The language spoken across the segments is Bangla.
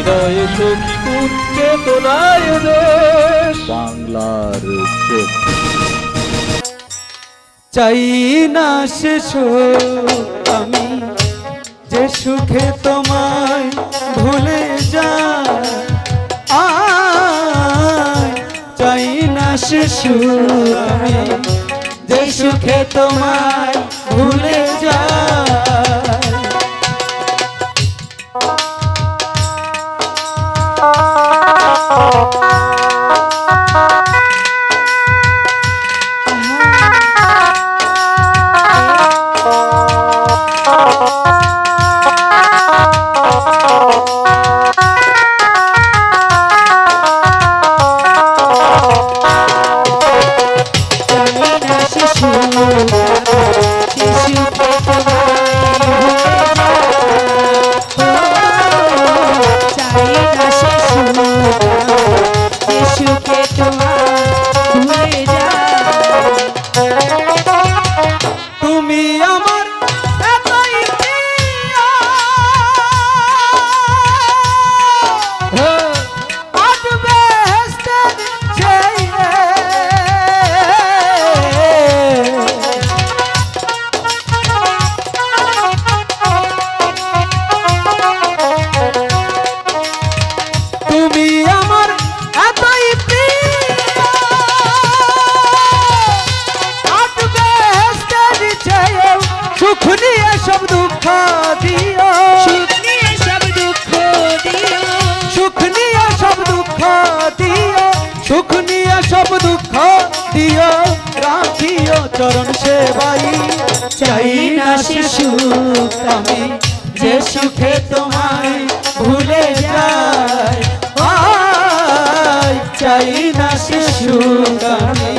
হৃদয়ে সখী কোন চেতনায় দেশ বাংলার চোখ। চাই না সে সুখ আমি যে সুখে তোমায় ভুলে যাই, চাই না সে সুখ আমি যে সুখে তোমায় ভুলে যাই। সুখ নিয়ে সব দুঃখ দিও, সুখ নিয়ে সব দুঃখ দিও, সুখ নিয়ে সব দুঃখ দিও, সুখ নিয়ে সব দুঃখ দিও, রাখিও চরণ সেবাই। চাই না সে সুখ আমি যে সুখে তোমায় ভুলে যাই, চাই না সে সুখ আমি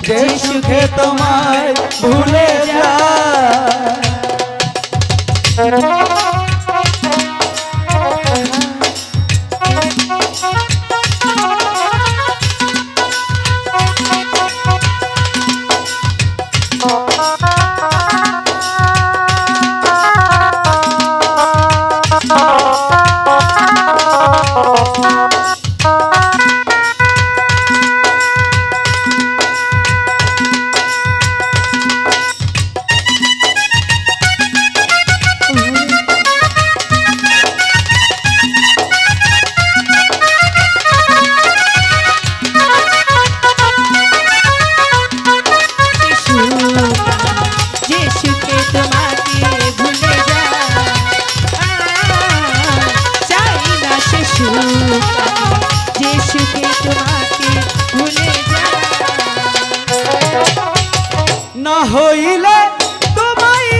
যে সুখে তোমায় ভুলে যাই। না হইলে তোমায়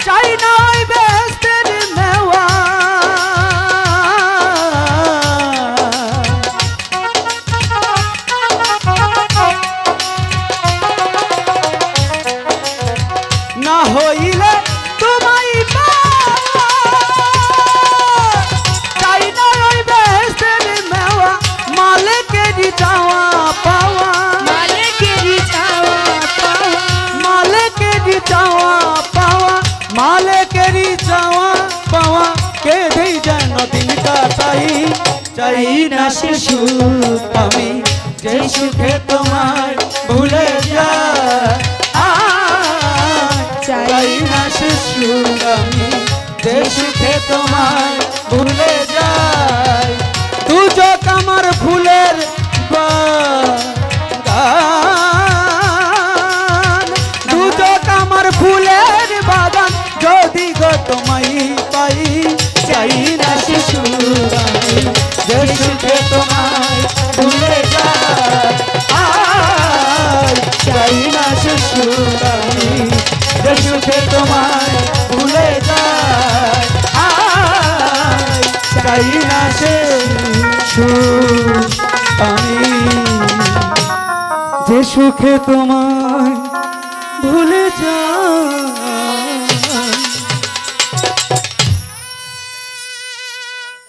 চাই না ওই বেহেশতের নেওয়া, না হইলে তোমায় চাই না ওই বেহেশতের নেওয়া, মালিকেরই চাওয়া পাওয়া, মালিকেরই চাওয়া পাওয়া, মালিকেরই চাওয়া পাওয়া, মালিকেরই চাওয়া পাওয়া, কেঁদেই যেন দিন কাটাই। চাই না সে সুখ আমি যে সুখে তোমায় ভুলে যাই, চাই না সে সুখ আমি যে সুখে তোমায় ভুলে যাই। দুচোখ আমার ফুলের বাগান, দুচোখ আমার ফুলের বাগান, যদি গো তোমায় পাই, চাই না সে সুখ আমি যে সুখে তোমায় ভুলে যাই, চাই না সে সুখ আমি যে সুখে তোমায় ভুলে যাই, চাই না সে সুখ আমি যে সুখে তোমায় ভুলে